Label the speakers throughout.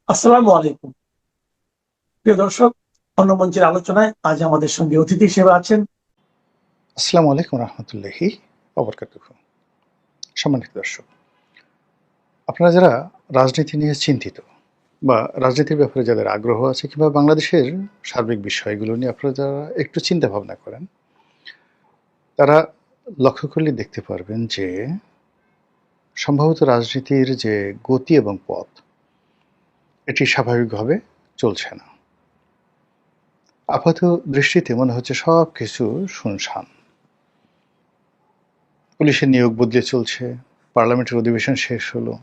Speaker 1: আসসালামু আলাইকুম। প্রিয় দর্শক, অন্য মঞ্চের আলোচনায় আজ আমাদের সঙ্গে অতিথি হিসেবে আছেন
Speaker 2: আসসালামু আলাইকুম রহমতুল্লাহি অবরকাতুহু। সম্মানিত দর্শক, আপনারা যারা রাজনীতি নিয়ে চিন্তিত বা রাজনীতির ব্যাপারে যাদের আগ্রহ আছে কিংবা বাংলাদেশের সার্বিক বিষয়গুলো নিয়ে আপনারা যারা একটু চিন্তা ভাবনা করেন, তারা লক্ষ্য করলে দেখতে পারবেন যে সম্ভবত রাজনীতির যে গতি এবং পথ এটি স্বাভাবিকভাবে চলছে না। আপাত দৃষ্টিতে মনে হচ্ছে সব কিছু শুনশান। পুলিশের নিয়োগ বদলে চলছে, পার্লামেন্টের অধিবেশন শেষ হলো,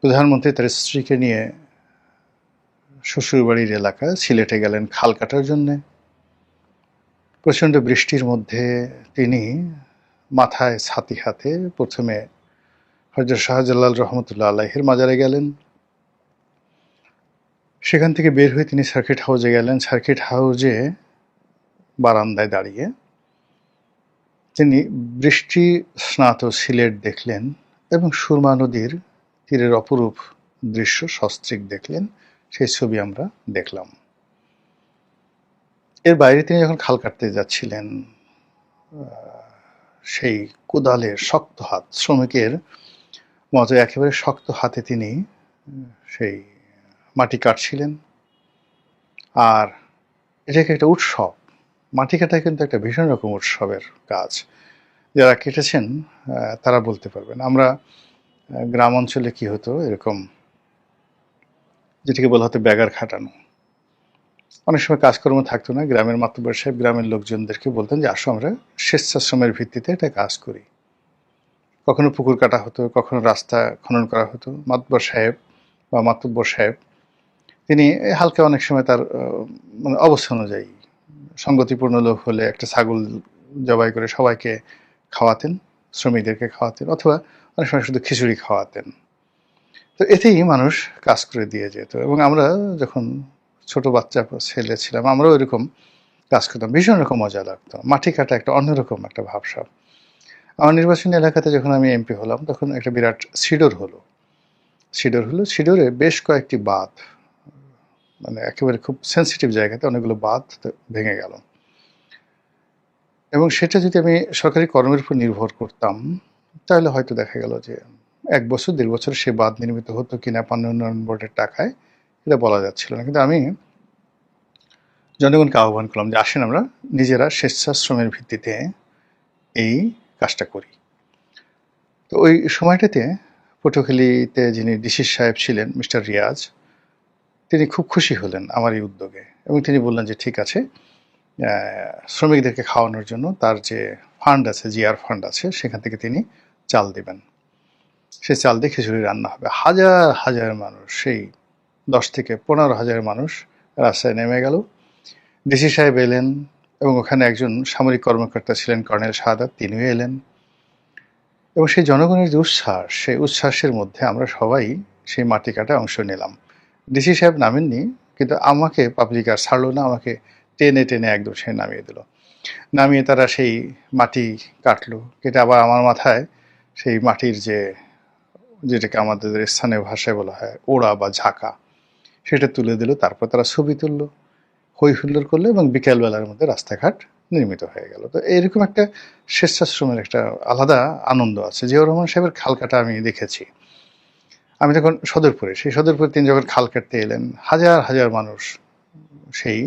Speaker 2: প্রধানমন্ত্রী তার স্ত্রীকে নিয়ে শ্বশুরবাড়ির এলাকা সিলেটে গেলেন খাল কাটার জন্যে। প্রচণ্ড বৃষ্টির মধ্যে তিনি মাথায় ছাতি হাতে প্রথমে হযরত শাহজালাল রহমতুল্লাহ আলাইহির মাজারে গেলেন। সেখান থেকে বের হয়ে তিনি সার্কিট হাউসে গেলেন। সার্কিট হাউসে বারান্দায় দাঁড়িয়ে তিনি বৃষ্টি স্নাত সিলেট দেখলেন এবং সুরমা নদীর তীরের অপরূপ দৃশ্য সস্ত্রীক দেখলেন। সেই ছবি আমরা দেখলাম। এর বাইরে তিনি যখন খাল কাটতে যাচ্ছিলেন, সেই কোদালের শক্ত হাত, শ্রমিকের মতো একেবারে শক্ত হাতে তিনি সেই মাটি কাটছিলেন। আর এটাকে একটা উৎসব, মাটি কাটা কিন্তু একটা ভীষণ রকম উৎসবের কাজ। যারা কেটেছেন তারা বলতে পারবেন। আমরা গ্রাম অঞ্চলে কি হতো, এরকম যেটাকে বলা হতো ব্যাগার খাটানো। অনেক সময় কাজকর্ম থাকতো না, গ্রামের মাতব্বর সাহেব গ্রামের লোকজনদেরকে বলতেন যে আসো আমরা স্বেচ্ছাশ্রমের ভিত্তিতে এটা কাজ করি। কখনো পুকুর কাটা হতো, কখনো রাস্তা খনন করা হতো। মাতব্বর সাহেব বা মাতব্বর সাহেব তিনি হালকা অনেক সময় তার মানে অবস্থা অনুযায়ী সঙ্গতিপূর্ণ লোক হলে একটা ছাগল জবাই করে সবাইকে খাওয়াতেন, শ্রমিকদেরকে খাওয়াতেন, অথবা অনেক সময় শুধু খিচুড়ি খাওয়াতেন। তো এতেই মানুষ কাজ করে দিয়ে যেত। এবং আমরা যখন ছোট বাচ্চা ছেলে ছিলাম, আমরাও এরকম কাজ করতাম, ভীষণ রকম মজা লাগতো। মাটি কাটা একটা অন্যরকম একটা ভাবসাব। আমার নির্বাচনী এলাকাতে যখন আমি এমপি হলাম, তখন একটা বিরাট সিডর হলো। সিডরে বেশ কয়েকটি বাঁধ, মানে একেবারে খুব সেন্সিটিভ জায়গাতে অনেকগুলো বাঁধ ভেঙে গেল। এবং সেটা যদি আমি সরকারি কর্মের উপর নির্ভর করতাম, তাহলে হয়তো দেখা গেল যে ১ বছর ১.৫ বছর সে বাঁধ নির্মিত হতো কিনা পানি উন্নয়ন বোর্ডের টাকায়, এটা বলা যাচ্ছিল না। কিন্তু আমি জনগণকে আহ্বান করলাম যে আসেন আমরা নিজেরা স্বেচ্ছাশ্রমের ভিত্তিতে এই কাজটা করি। তো ওই সময়টাতে পটুয়াখালীতে যিনি ডিসি সাহেব ছিলেন, মিস্টার রিয়াজ, তিনি খুব খুশি হলেন আমার এই উদ্যোগে এবং তিনি বললেন যে ঠিক আছে, শ্রমিকদেরকে খাওয়ানোর জন্য তার যে ফান্ড আছে, জিআর ফান্ড আছে, সেখান থেকে তিনি চাল দেবেন। সেই চাল দিয়ে খিচুড়ি রান্না হবে। হাজার হাজার মানুষ, সেই ১০ থেকে ১৫,০০০ মানুষ রাস্তায় নেমে গেল। ডিসি সাহেব এলেন এবং ওখানে একজন সামরিক কর্মকর্তা ছিলেন, কর্নেল শাহাদাত, তিনিও এলেন। এবং সেই জনগণের যে উচ্ছ্বাস, সেই উচ্ছ্বাসের মধ্যে আমরা সবাই সেই মাটি কাটায় অংশ নিলাম। ডিসি সাহেব নামেননি, কিন্তু আমাকে পাবলিক আর ছাড়লো না, আমাকে টেনে টেনে একদম সে নামিয়ে দিল। নামিয়ে তারা সেই মাটি কাটলো, কেটে আবার আমার মাথায় সেই মাটির যেটাকে আমাদের স্থানীয় ভাষায় বলা হয় ওড়া বা ঝাঁকা, সেটা তুলে দিল। তারপর তারা ছবি তুললো, হই হুল্লোড় করলো এবং বিকেলবেলার মধ্যে রাস্তাঘাট নির্মিত হয়ে গেল। তো এরকম একটা স্বেচ্ছাশ্রমের একটা আলাদা আনন্দ আছে। জিয়াউর রহমান সাহেবের খাল কাটা আমি দেখেছি। আমি যখন সদরপুরে, সেই সদরপুরে তিনি যখন খাল কাটতে এলেন, হাজার হাজার মানুষ সেই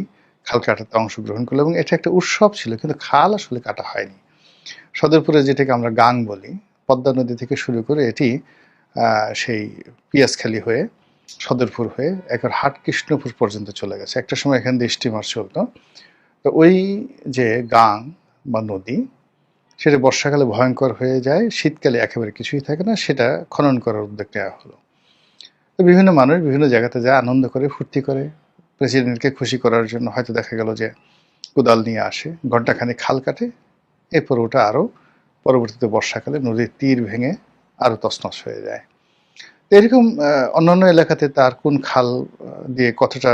Speaker 2: খাল কাটাতে অংশগ্রহণ করলো এবং এটা একটা উৎসব ছিল। কিন্তু খাল আসলে কাটা হয়নি। সদরপুরে যেটাকে আমরা গাং বলি, পদ্মা নদী থেকে শুরু করে এটি সেই পিয়াজখালী হয়ে সদরপুর হয়ে একবার হাট কৃষ্ণপুর পর্যন্ত চলে গেছে। একটা সময় এখান দিয়ে স্টিমার চলতো। তো ওই যে গাং বা নদী, সেটা বর্ষাকালে ভয়ঙ্কর হয়ে যায়, শীতকালে একেবারে কিছুই থাকে না, সেটা খনন করার উদ্যোগ নেওয়া হলো। তো বিভিন্ন মানুষ বিভিন্ন জায়গাতে যায়, আনন্দ করে, ফুর্তি করে। প্রেসিডেন্টকে খুশি করার জন্য হয়তো দেখা গেল যে কোদাল নিয়ে আসে, ঘণ্টাখানেক খাল কাটে, এরপর ওটা আরও পরবর্তীতে বর্ষাকালে নদীর তীর ভেঙে আরও তছনছ হয়ে যায়। এরকম অন্যান্য এলাকাতে তার কোন খাল দিয়ে কতটা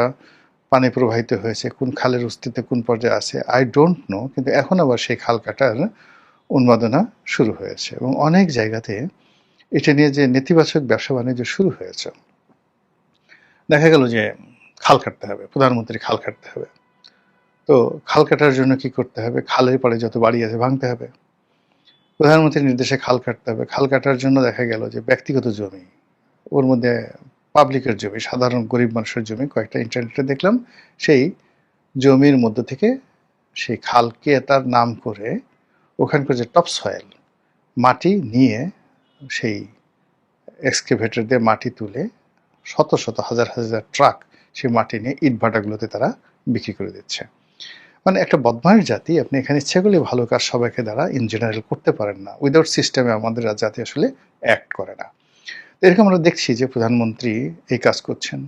Speaker 2: পানি প্রবাহিত হয়েছে, কোন খালের অস্তিত্ব কোন পর্যায়ে আছে, আই ডোন্ট নো। কিন্তু এখন আবার সেই খাল কাটার উন্মাদনা শুরু হয়েছে এবং অনেক জায়গাতে এটা নিয়ে যে নেতিবাচক ব্যবসা বাণিজ্য শুরু হয়েছে, দেখা গেল যে খাল কাটতে হবে, প্রধানমন্ত্রী খাল কাটতে হবে। তো খাল কাটার জন্য কি করতে হবে? খালের পাড়ে যত বাড়ি আছে ভাঙতে হবে। প্রধানমন্ত্রীর নির্দেশে খাল কাটতে হবে। খাল কাটার জন্য দেখা গেল যে ব্যক্তিগত জমি, ওর মধ্যে পাবলিকের জমি, সাধারণ গরিব মানুষের জমি, কয়েকটা ইন্টারনেটে দেখলাম, সেই জমির মধ্য থেকে সেই খালকে তার নাম করে ওখানকার যে টপ সয়েল মাটি নিয়ে, সেই এক্সকেভেটর দিয়ে মাটি তুলে শত শত হাজার হাজার ট্রাক সেই মাটি নিয়ে ইটভাটাগুলোতে তারা বিক্রি করে দিচ্ছে। মানে একটা বদমাইশ জাতি। আপনি এখানে ইচ্ছা করলে ভালো কাজ সবাইকে দ্বারা ইন জেনারেল করতে পারেন না। উইদাউট সিস্টেমে আমাদের জাতি আসলে অ্যাক্ট করে না। এরকম আমরা দেখছি যে প্রধানমন্ত্রী এই কাজ করছেন,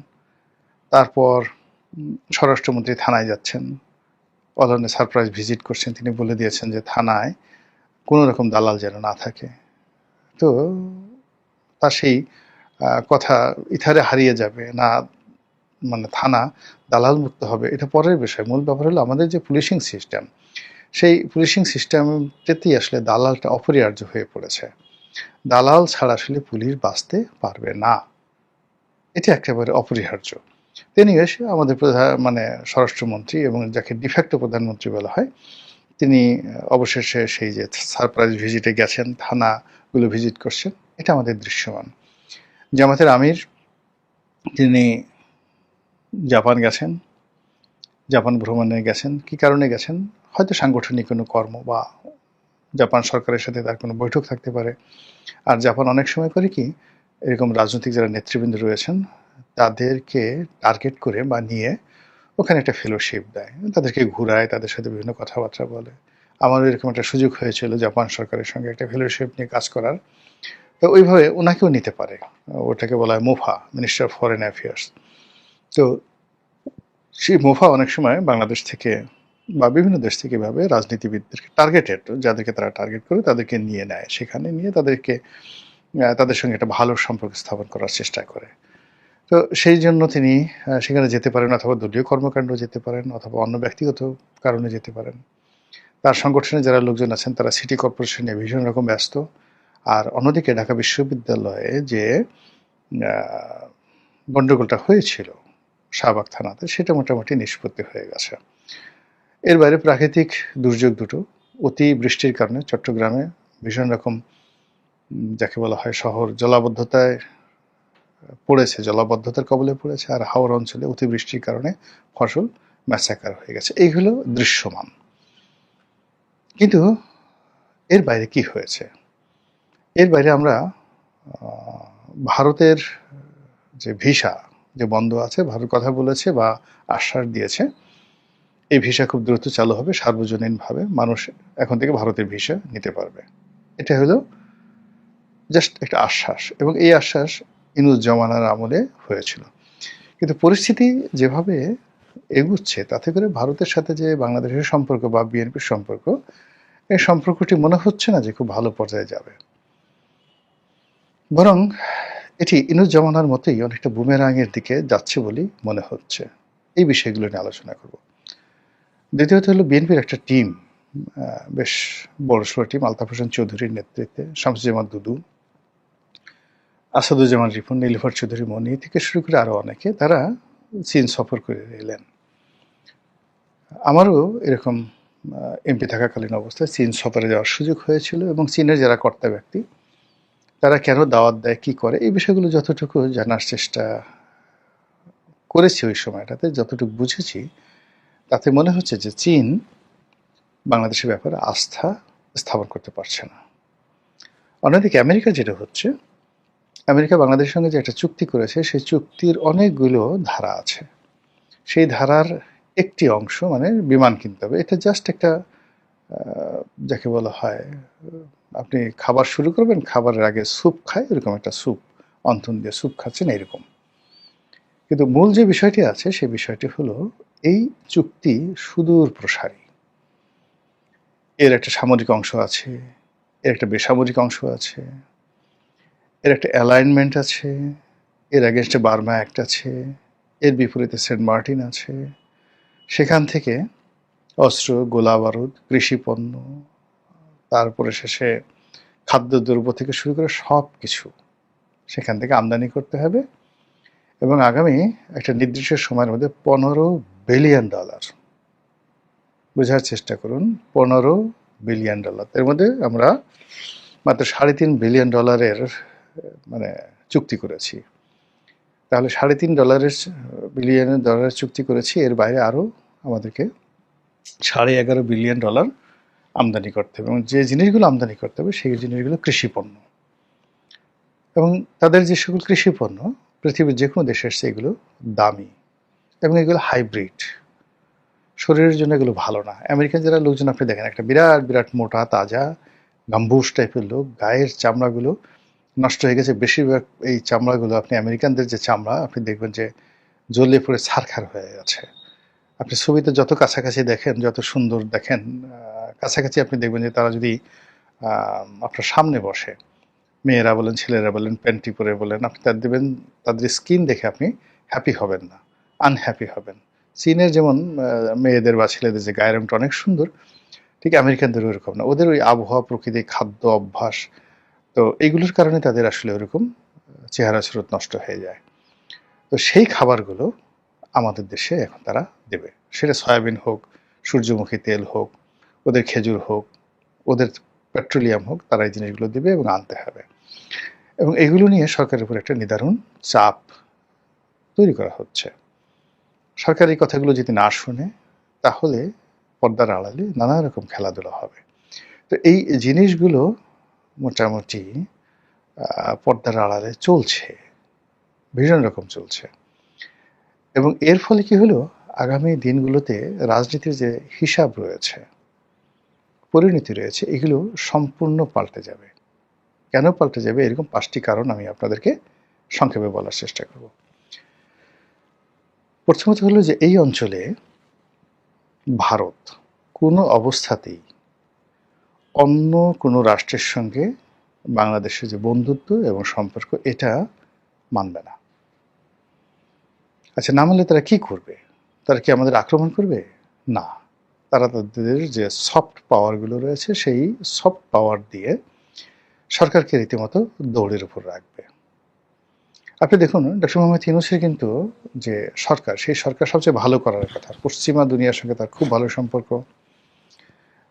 Speaker 2: তারপর স্বরাষ্ট্রমন্ত্রী থানায় যাচ্ছেন, অলনে সারপ্রাইজ ভিজিট করছেন। তিনি বলে দিয়েছেন যে থানায় কোনো রকম দালাল যেন না থাকে। তো তার সেই কথা ইথারে হারিয়ে যাবে না, মানে থানা দালাল মুক্ত হবে, এটা পরের বিষয়। মূল ব্যাপার হলো আমাদের যে পুলিশিং সিস্টেম, সেই পুলিশিং সিস্টেমটাতেই আসলে দালালটা অপরিহার্য হয়ে পড়েছে। দালাল ছাড়া আসলে পুলিশ বাঁচতে পারবে না, এটা একেবারে অপরিহার্য। তিনি এসে আমাদের মানে স্বরাষ্ট্রমন্ত্রী এবং যাকে ডিফ্যাক্টো প্রধানমন্ত্রী বলা হয়, তিনি অবশেষে সেই যে সারপ্রাইজ ভিজিটে গেছেন, থানাগুলো ভিজিট করছেন, এটা আমাদের দৃশ্যমান। জামাতের আমির তিনি জাপান গেছেন, জাপান ভ্রমণে গেছেন। কি কারণে গেছেন? হয়তো সাংগঠনিক কোনো কর্ম বা জাপান সরকারের সাথে তার কোনো বৈঠক থাকতে পারে। আর জাপান অনেক সময় করে কি, এরকম রাজনৈতিক যারা নেতৃবৃন্দ রয়েছেন তাদেরকে টার্গেট করে বা নিয়ে ওখানে একটা ফেলোশিপ দেয়, তাদেরকে ঘুরায়, তাদের সাথে বিভিন্ন কথাবার্তা বলে। আমারও এরকম একটা সুযোগ হয়েছিল জাপান সরকারের সঙ্গে একটা ফেলোশিপ নিয়ে কাজ করার। তো ওইভাবে ওনাকেও নিতে পারে, ওটাকে বলা হয় MOFA, minister of foreign affairs. তো সেই মোফা অনেক সময় বাংলাদেশ থেকে বা বিভিন্ন দেশ থেকে এভাবে রাজনীতিবিদদেরকে টার্গেটেড, যাদেরকে তারা টার্গেট করে তাদেরকে নিয়ে নেয়, সেখানে নিয়ে তাদেরকে তাদের সঙ্গে একটা ভালো সম্পর্ক স্থাপন করার চেষ্টা করে। তো সেই জন্য তিনি সেখানে যেতে পারেন, অথবা দলীয় কর্মকাণ্ড যেতে পারেন, অথবা অন্য ব্যক্তিগত কারণে যেতে পারেন। তার সংগঠনে যারা লোকজন আছেন তারা সিটি কর্পোরেশন নিয়ে ভীষণ রকম ব্যস্ত। আর অন্যদিকে ঢাকা বিশ্ববিদ্যালয়ে যে গণ্ডগোলটা হয়েছিল শাহবাগ থানাতে, সেটা মোটামুটি নিষ্পত্তি হয়ে গেছে। এর বাইরে প্রাকৃতিক দুর্যোগ দুটো, অতি বৃষ্টির কারণে চট্টগ্রামে ভীষণ রকম যাকে বলা হয় শহর জলাবদ্ধতায় পড়েছে, জলাবদ্ধতার কবলে পড়েছে। আর হাওড় অঞ্চলে অতিবৃষ্টির কারণে ফসল ম্যাসাকার হয়ে গেছে। এইগুলো দৃশ্যমান। কিন্তু এর বাইরে কি হয়েছে? এর বাইরে আমরা ভারতের যে ভিসা যে বন্ধ আছে, ভারত কথা বলেছে বা আশ্বাস দিয়েছে এই ভিসা খুব দ্রুত চালু হবে, সার্বজনীনভাবে মানুষ এখন থেকে ভারতের ভিসা নিতে পারবে। এটা হলো জাস্ট একটা আশ্বাস, এবং এই আশ্বাস ইনুজ্জামানের আমলে হয়েছিল। কিন্তু পরিস্থিতি যেভাবে এগুচ্ছে তাতে করে ভারতের সাথে যে বাংলাদেশের সম্পর্ক বা বিএনপির সম্পর্ক, এই সম্পর্কটি মনে হচ্ছে না যে খুব ভালো পর্যায়ে যাবে। বরং এটি ইনুজ্জামানার মতোই অনেকটা বুমেরাঙের দিকে যাচ্ছে বলেই মনে হচ্ছে। এই বিষয়গুলো নিয়ে আলোচনা করব। দ্বিতীয়ত হলো বিএনপির একটা টিম, বেশ বড়সড় টিম, আলতাফ হোসেন চৌধুরীর নেতৃত্বে, শামসুজ্জামান দুদু, আসাদুজ্জামান রিপন, নীলুফার চৌধুরী মনি থেকে শুরু করে আরও অনেকে, তারা চীন সফর করে এলেন। আমারও এরকম এমপি থাকাকালীন অবস্থায় চীন সফরে যাওয়ার সুযোগ হয়েছিল, এবং চীনের যারা কর্তা ব্যক্তি তারা কেন দাওয়াত দেয়, কি করে, এই বিষয়গুলো যতটুকু জানার চেষ্টা করেছি ওই সময়টাতে, যতটুকু বুঝেছি, তাতে মনে হচ্ছে যে চীন বাংলাদেশের ব্যাপারে আস্থা স্থাপন করতে পারছে না। অন্যদিকে আমেরিকা যেটা হচ্ছে, আমেরিকা বাংলাদেশের সঙ্গে যে একটা চুক্তি করেছে, সেই চুক্তির অনেকগুলো ধারা আছে। সেই ধারার একটি অংশ, মানে বিমান কিনতে হবে, এটা জাস্ট একটা যাকে বলা হয় আপনি খাবার শুরু করবেন, খাবারের আগে স্যুপ খায়, এরকম একটা স্যুপ, অন্থন দিয়ে স্যুপ খাচ্ছেন এরকম। কিন্তু মূল যে বিষয়টি আছে সেই বিষয়টি হলো এই চুক্তি সুদূর প্রসারী। এর একটা সামরিক অংশ আছে, এর একটা বেসামরিক অংশ আছে, এর একটা অ্যালাইনমেন্ট আছে, এর এগেনস্টে বার্মা অ্যাক্ট আছে, এর বিপরীতে সেন্ট মার্টিন আছে। সেখান থেকে অস্ত্র, গোলা বারুদ, কৃষিপণ্য, তারপরে শেষে খাদ্যদ্রব্য থেকে শুরু করে সব কিছু সেখান থেকে আমদানি করতে হবে, এবং আগামী একটা নির্দিষ্ট সময়ের মধ্যে $15 বিলিয়ন, বোঝার চেষ্টা করুন, $15 বিলিয়ন। এর মধ্যে আমরা মাত্র $3.5 বিলিয়ন মানে চুক্তি করেছি। তাহলে $3.5 বিলিয়ন চুক্তি করেছি, এর বাইরে আরও আমাদেরকে $11.5 বিলিয়ন আমদানি করতে হবে, এবং যে জিনিসগুলো আমদানি করতে হবে সেই জিনিসগুলো কৃষিপণ্য, এবং তাদের যে সকল কৃষিপণ্য পৃথিবীর যে কোনো দেশে এসছে এগুলো দামি এবং এগুলো হাইব্রিড, শরীরের জন্য এগুলো ভালো না। আমেরিকান যারা লোকজন আপনি দেখেন, একটা বিরাট বিরাট মোটা তাজা গাম্বুস টাইপের লোক, গায়ের চামড়াগুলো নষ্ট হয়ে গেছে। বেশিরভাগ এই চামড়াগুলো আপনি আমেরিকানদের যে চামড়া আপনি দেখবেন যে জ্বলে পড়ে ছারখার হয়ে গেছে। আপনি ছবিতে যত কাছাকাছি দেখেন, যত সুন্দর দেখেন, কাছাকাছি আপনি দেখবেন যে তারা যদি আপনার সামনে বসে, মেয়েরা বলেন ছেলেরা বলেন প্যান্টি পরে বলেন, আপনি দেখবেন তাদের স্কিন দেখে আপনি হ্যাপি হবেন না, আনহ্যাপি হবেন। চীনের যেমন মেয়েদের বা ছেলেদের যে গায়ের রঙটা অনেক সুন্দর, ঠিক আমেরিকানদের ওইরকম না। ওদের ওই আবহাওয়া, প্রকৃতি, খাদ্য অভ্যাস, তো এইগুলোর কারণে তাদের আসলে ওরকম চেহারা স্রোত নষ্ট হয়ে যায়। তো সেই খাবারগুলো আমাদের দেশে এখন তারা দেবে, সেটা সয়াবিন হোক, সূর্যমুখী তেল হোক, ওদের খেজুর হোক, ওদের পেট্রোলিয়াম হোক, তারা এই জিনিসগুলো দেবে এবং আনতে হবে। এবং এগুলো নিয়ে সরকারের উপর একটা নিদারুণ চাপ তৈরি করা হচ্ছে। সরকার এই কথাগুলো যদি না শুনে তাহলে পর্দার আড়ালে নানা রকম খেলাধুলা হবে। তো এই জিনিসগুলো মোটামুটি পর্দার আড়ালে চলছে, ভীষণ রকম চলছে। এবং এর ফলে কি হলো, আগামী দিনগুলোতে রাজনীতির যে হিসাব রয়েছে, পরিণতি রয়েছে, এগুলো সম্পূর্ণ পাল্টে যাবে। কেন পাল্টে যাবে, এরকম 5টি কারণ আমি আপনাদেরকে সংক্ষেপে বলার চেষ্টা করব। প্রথমত হলো যে এই অঞ্চলে ভারত কোনো অবস্থাতেই অন্য কোনো রাষ্ট্রের সঙ্গে বাংলাদেশের যে বন্ধুত্ব এবং সম্পর্ক এটা মানবে না। আচ্ছা, না মানলে তারা কি করবে? তারা কি আমাদের আক্রমণ করবে? না, তারা তাদের যে সফট পাওয়ারগুলো রয়েছে সেই সফট পাওয়ার দিয়ে সরকারকে রীতিমতো দৌড়ের উপর রাখবে। আপনি দেখুন, ডক্টর মোহাম্মদ ইউনূসের কিন্তু যে সরকার, সেই সরকার সবচেয়ে ভালো করার কথা। পশ্চিমা দুনিয়ার সঙ্গে তার খুব ভালো সম্পর্ক।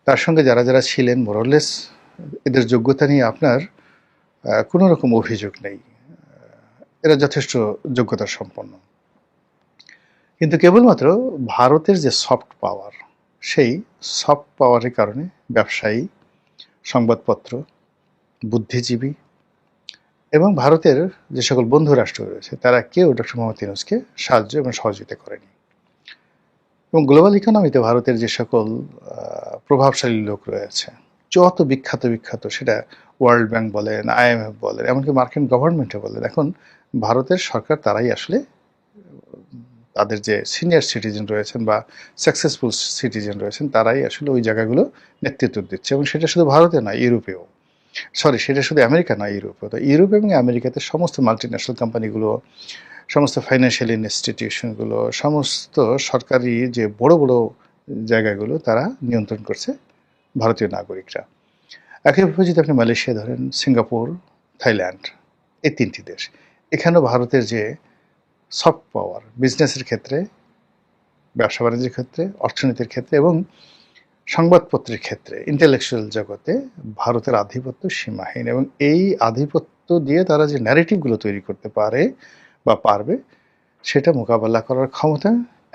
Speaker 2: তার সঙ্গে যারা যারা ছিলেন মোরলেস এদের যোগ্যতা নিয়ে আপনার কোনো রকম অভিযোগ নেই, এরা যথেষ্ট যোগ্যতা সম্পন্ন। কিন্তু কেবলমাত্র ভারতের যে সফট পাওয়ার, সেই সফট পাওয়ারের কারণে ব্যবসায়ী, সংবাদপত্র, বুদ্ধিজীবী এবং ভারতের যে সকল বন্ধু রাষ্ট্র রয়েছে তারা কেউ ডক্টর মোহাম্মদ ইউনূসকে সাহায্য এবং সহযোগিতা করেনি। এবং গ্লোবাল ইকোনমিতে ভারতের যে সকল প্রভাবশালী লোক রয়েছে, যত বিখ্যাত বিখ্যাত, সেটা ওয়ার্ল্ড ব্যাংক বলেন, IMF বলেন, এমনকি মার্কিন গভর্নমেন্টে বলেন, এখন ভারতের সরকার তারাই আসলে তাদের যে সিনিয়র সিটিজেন রয়েছেন বা সাকসেসফুল সিটিজেন রয়েছেন তারাই আসলে ওই জায়গাগুলো নেতৃত্ব দিচ্ছে। এবং সেটা শুধু ভারতে নয়, ইউরোপেও, সেটা শুধু আমেরিকা নয়, ইউরোপেও। তো ইউরোপ এবং আমেরিকাতে সমস্ত মাল্টিন্যাশনাল কোম্পানিগুলো, সমস্ত ফাইন্যান্সিয়াল ইনস্টিটিউশনগুলো, সমস্ত সরকারি যে বড় বড় জায়গাগুলো তারা নিয়ন্ত্রণ করছে ভারতীয় নাগরিকরা। একইভাবে যদি আপনি মালয়েশিয়া ধরেন, সিঙ্গাপুর, থাইল্যান্ড, এই 3টি দেশ, এখানেও ভারতের যে সফট পাওয়ার বিজনেসের ক্ষেত্রে, ব্যবসা বাণিজ্যের ক্ষেত্রে, অর্থনীতির ক্ষেত্রে এবং সংবাদপত্রের ক্ষেত্রে, ইন্টেলেকচুয়াল জগতে ভারতের আধিপত্য সীমাহীন। এবং এই আধিপত্য দিয়ে তারা যে ন্যারেটিভগুলো তৈরি করতে পারে বা পারবে, সেটা মোকাবেলা করার ক্ষমতা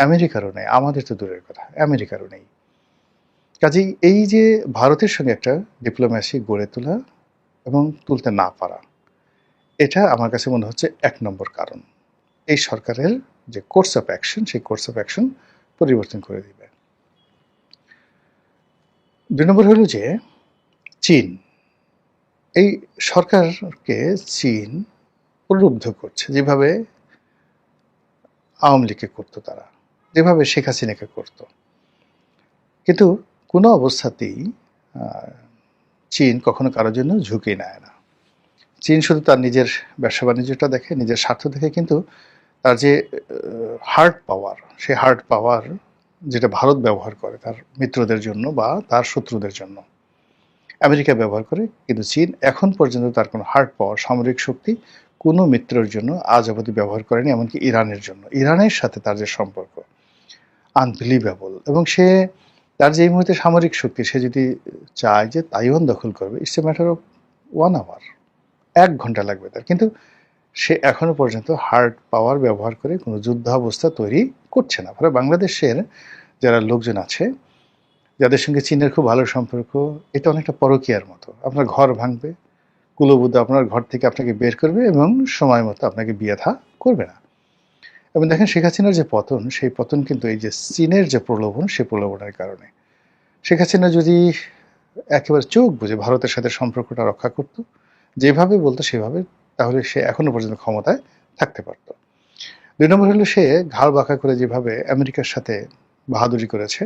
Speaker 2: আমেরিকারও নেই, আমাদের তো দূরের কথা, আমেরিকারও নেই। কাজেই এই যে ভারতের সঙ্গে একটা ডিপ্লোম্যাসি গড়ে তোলা এবং তুলতে না পারা, এটা আমার কাছে মনে হচ্ছে 1 নম্বর কারণ। এই সরকারের যে কোর্স অফ অ্যাকশন, সেই কোর্স অফ অ্যাকশন পরিবর্তন করে দিবে। 2 নম্বর হলো যে চীন, এই সরকারকে চীন প্রলুব্ধ করছে, যেভাবে আওয়ামী লীগকে করতো তারা, যেভাবে শেখ হাসিনাকে করতো। কিন্তু কোনো অবস্থাতেই চীন কখনো কারোর জন্য ঝুঁকি নেয় না। চীন শুধু তার নিজের ব্যবসা বাণিজ্যটা দেখে, নিজের স্বার্থ দেখে, কিন্তু তার যে হার্ড পাওয়ার, সেই হার্ড পাওয়ার যেটা ভারত ব্যবহার করে তার মিত্রদের জন্য বা তার শত্রুদের জন্য, আমেরিকা ব্যবহার করে, কিন্তু চীন এখন পর্যন্ত তার কোনো হার্ড পাওয়ার, সামরিক শক্তি কোনো মিত্রের জন্য আজ অবধি ব্যবহার করেনি, এমনকি ইরানের জন্য। ইরানের সাথে তার যে সম্পর্ক আনবিলিভেবল, এবং সে তার যে এই মুহূর্তে সামরিক শক্তি, সে যদি চায় যে তাইওয়ান দখল করবে, it's a matter of 1 hour, 1 ঘন্টা লাগবে তার। কিন্তু সে এখনো পর্যন্ত হার্ড পাওয়ার ব্যবহার করে কোনো যুদ্ধাবস্থা তৈরি করছে না। ফলে বাংলাদেশের যারা লোকজন আছে, যাদের সঙ্গে চীনের খুব ভালো সম্পর্ক, এটা অনেকটা পরকীয়ার মতো। আপনার ঘর ভাঙবে, কুলবুদ্ধ আপনার ঘর থেকে আপনাকে বের করবে এবং সময় মতো আপনাকে বিয়ে থা করবে না। এবং দেখেন শেখ হাসিনার যে পতন, সেই পতন কিন্তু এই যে চীনের যে প্রলোভন, সেই প্রলোভনের কারণে। শেখ হাসিনা যদি একেবারে চোখ বুঝে ভারতের সাথে সম্পর্কটা রক্ষা করত, যেভাবে বলতো সেভাবে, তাহলে সে এখনো পর্যন্ত ক্ষমতায় থাকতে পারত। 2 নম্বর হলো, সে ঘাড় বাঁকা করে যেভাবে আমেরিকার সাথে বাহাদুরি করেছে,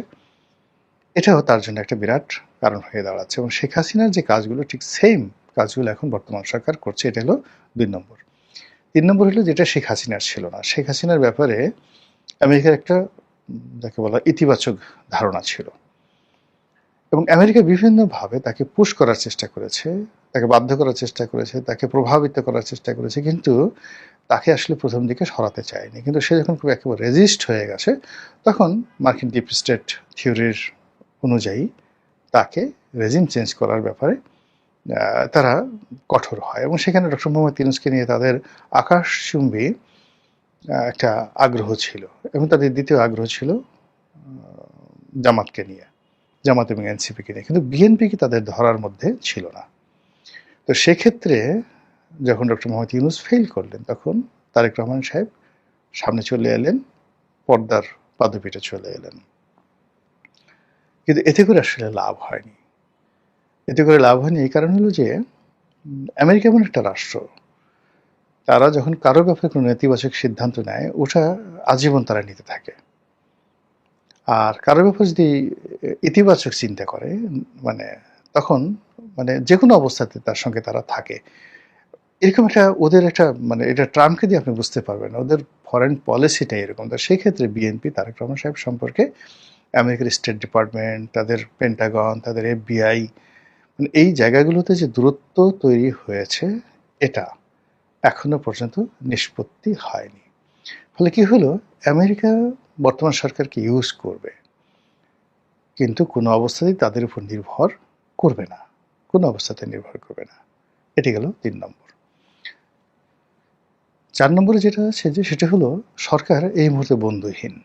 Speaker 2: এটাও তার জন্য একটা বিরাট কারণ হয়ে দাঁড়াচ্ছে। এবং শেখ হাসিনার যে কাজগুলো, ঠিক সেম কাজগুলো এখন বর্তমান সরকার করছে। এটা হলো 2 নম্বর। 3 নম্বর হলো, যেটা শেখ হাসিনার ছিল না, শেখ হাসিনার ব্যাপারে আমেরিকার একটা যাকে বলা ইতিবাচক ধারণা ছিল, এবং আমেরিকা বিভিন্নভাবে তাকে পুশ করার চেষ্টা করেছে, তাকে বাধ্য করার চেষ্টা করেছে, তাকে প্রভাবিত করার চেষ্টা করেছে, কিন্তু তাকে আসলে প্রথম দিকে সরাতে চায়নি। কিন্তু সে যখন খুব একেবারে রেজিস্ট হয়ে গেছে, তখন মার্কিন ডিপ স্টেট থিওরির অনুযায়ী তাকে রেজিম চেঞ্জ করার ব্যাপারে তারা কঠোর হয়। এবং সেখানে ডক্টর মোহাম্মদ ইউনূসকে নিয়ে তাদের আকাশচুম্বী একটা আগ্রহ ছিল, এবং তাদের দ্বিতীয় আগ্রহ ছিল জামাতকে নিয়ে, জামাত এবং এনসিপিকে নিয়ে। কিন্তু বিএনপিকে তাদের ধরার মধ্যে ছিল না। তো সেক্ষেত্রে যখন ডক্টর মোহাম্মদ ইউনূস ফেল করলেন, তখন তারেক রহমান সাহেব সামনে চলে এলেন, পর্দার পাদপীঠে চলে এলেন। কিন্তু এতে করে আসলে লাভ হয়নি। এতে করে লাভ হয়নি এই কারণ হলো যে আমেরিকা এমন একটা রাষ্ট্র, তারা যখন কারো ব্যাপারে কোনো নেতিবাচক সিদ্ধান্ত নেয়, ওটা আজীবন তারা নিতে থাকে। আর কারো ব্যাপারে যদি ইতিবাচক চিন্তা করে, মানে তখন যে কোনো অবস্থাতে তার সঙ্গে তারা থাকে। এরকম একটা ওদের একটা এটা ট্রাম্পকে দিয়ে আপনি বুঝতে পারবেন, ওদের ফরেন পলিসিটাই এরকম। তো সেই ক্ষেত্রে বিএনপি তারেক রহমান সাহেব সম্পর্কে আমেরিকার স্টেট ডিপার্টমেন্ট, তাদের পেন্টাগন, তাদের FBI, এই জায়গাগুলোতে যে দূরত্ব তৈরি হয়েছে, এটা এখনো পর্যন্ত নিষ্পত্তি হয়নি। ফলে কি হলো, আমেরিকা বর্তমান সরকারকে ইউজ করবে, কিন্তু কোনো অবস্থাতেই তাদের উপর নির্ভর করবে না, কোনো অবস্থাতে নির্ভর করবে না। এটি গেল 3 নম্বর। 4 নম্বরে যেটা আছে, যে সেটা হলো সরকার এই মুহূর্তে বন্ধুহীন।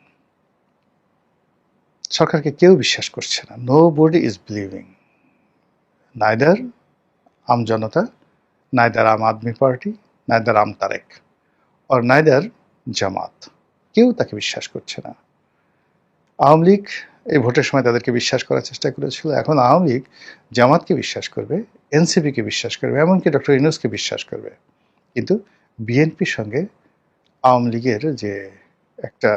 Speaker 2: সরকারকে কেউ বিশ্বাস করছে না। Nobody is believing, neither আম জনতা, neither Aam Aadmi Party, neither আম তারেক, আর নাইদার জামাত। কেউ তাকে বিশ্বাস করছে না। আওয়ামী লীগ এই ভোটের সময় তাদেরকে বিশ্বাস করার চেষ্টা করেছিল, এখন আওয়ামী লীগ জামাতকে বিশ্বাস করবে, এনসিপিকে বিশ্বাস করবে, এমনকি ডক্টর ইউনূসকে বিশ্বাস করবে। কিন্তু বিএনপির সঙ্গে আওয়ামী লীগের যে একটা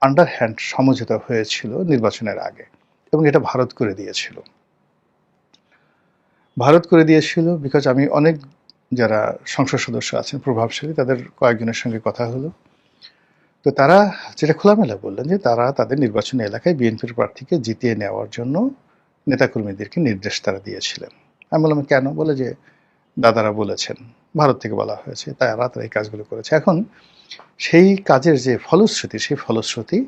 Speaker 2: আন্ডারহ্যান্ড সমঝোতা হয়েছিল নির্বাচনের আগে, এবং এটা ভারত করে দিয়েছিল। বিকজ আমি অনেক যারা সংসদ সদস্য আছেন প্রভাবশালী, তাদের কয়েকজনের সঙ্গে কথা হলো। তো তারা যেটা খোলামেলা বললেন যে তারা তাদের নির্বাচনী এলাকায় বিএনপির প্রার্থীকে জিতিয়ে নেওয়ার জন্য নেতাকর্মীদেরকে নির্দেশ তারা দিয়েছিলেন। আমি বললাম কেন? বলে যে দাদারা বলেছেন, ভারত থেকে বলা হয়েছে, তারা এই কাজগুলো করেছে। এখন সেই কাজের যে ফলশ্রুতি, সেই ফলশ্রুতি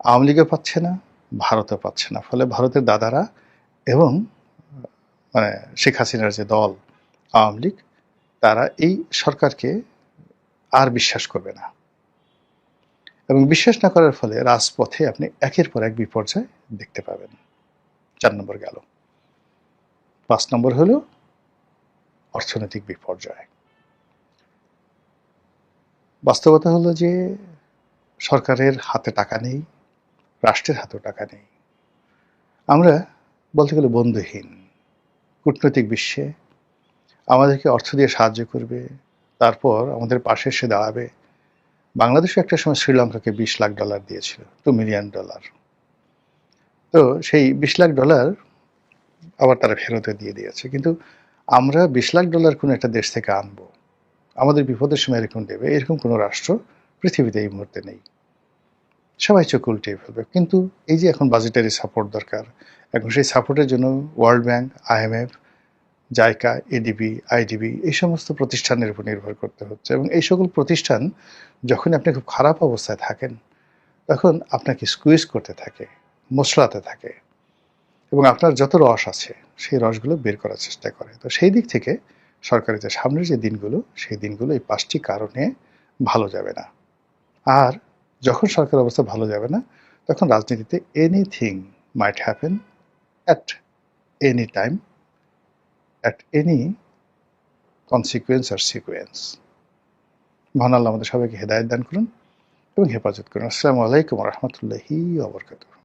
Speaker 2: আওয়ামী লীগও পাচ্ছে না, ভারতও পাচ্ছে না। ফলে ভারতের দাদারা এবং শেখ হাসিনার যে দল আওয়ামী লীগ, তারা এই সরকারকে আর বিশ্বাস করবে না, এবং বিশ্বাস না করার ফলে রাজপথে আপনি একের পর এক বিপর্যয় দেখতে পাবেন। 4 নম্বর গেল। 5 নম্বর হলো অর্থনৈতিক বিপর্যয়। বাস্তবতা হলো যে সরকারের হাতে টাকা নেই, রাষ্ট্রের হাতেও টাকা নেই। আমরা বলতে গেলে বন্ধুহীন। কূটনৈতিক বিশ্বে আমাদেরকে অর্থ দিয়ে সাহায্য করবে, তারপর আমাদের পাশে এসে দাঁড়াবে। বাংলাদেশও একটা সময় শ্রীলঙ্কাকে $20 লাখ দিয়েছিল, $2 মিলিয়ন। তো সেই $20 লাখ আবার তারা ফেরতে দিয়ে দিয়েছে। কিন্তু আমরা $20 লাখ কোনো একটা দেশ থেকে আনবো, আমাদের বিপদের সময় এরকম দেবে, এরকম কোনো রাষ্ট্র পৃথিবীতে এই মুহূর্তে নেই। সবাই চোখ উল্টে ফেলবে। কিন্তু এই যে এখন বাজেটারি সাপোর্ট দরকার, এখন সেই সাপোর্টের জন্য world bank, IMF, JICA, ADB, IDB এই সমস্ত প্রতিষ্ঠানের উপর নির্ভর করতে হচ্ছে। এবং এই সকল প্রতিষ্ঠান যখন আপনি খুব খারাপ অবস্থায় থাকেন, তখন আপনাকে স্কুইজ করতে থাকে, মসলাতে থাকে, এবং আপনার যত রস আছে সেই রসগুলো বের করার চেষ্টা করে। তো সেই দিক থেকে সরকারের যে সামনের যে দিনগুলো, সেই দিনগুলো এই 5টি কারণে ভালো যাবে না। আর যখন সরকারের অবস্থা ভালো যাবে না, তখন রাজনীতিতে anything might happen at any time, at any consequence আর সিকুয়েন্স। মহান আল্লাহ আমাদের সবাইকে হেদায়েত দান করুন এবং হেফাজত করুন। আসসালামু আলাইকুম ওয়া রাহমাতুল্লাহি ওয়া বারাকাতুহু।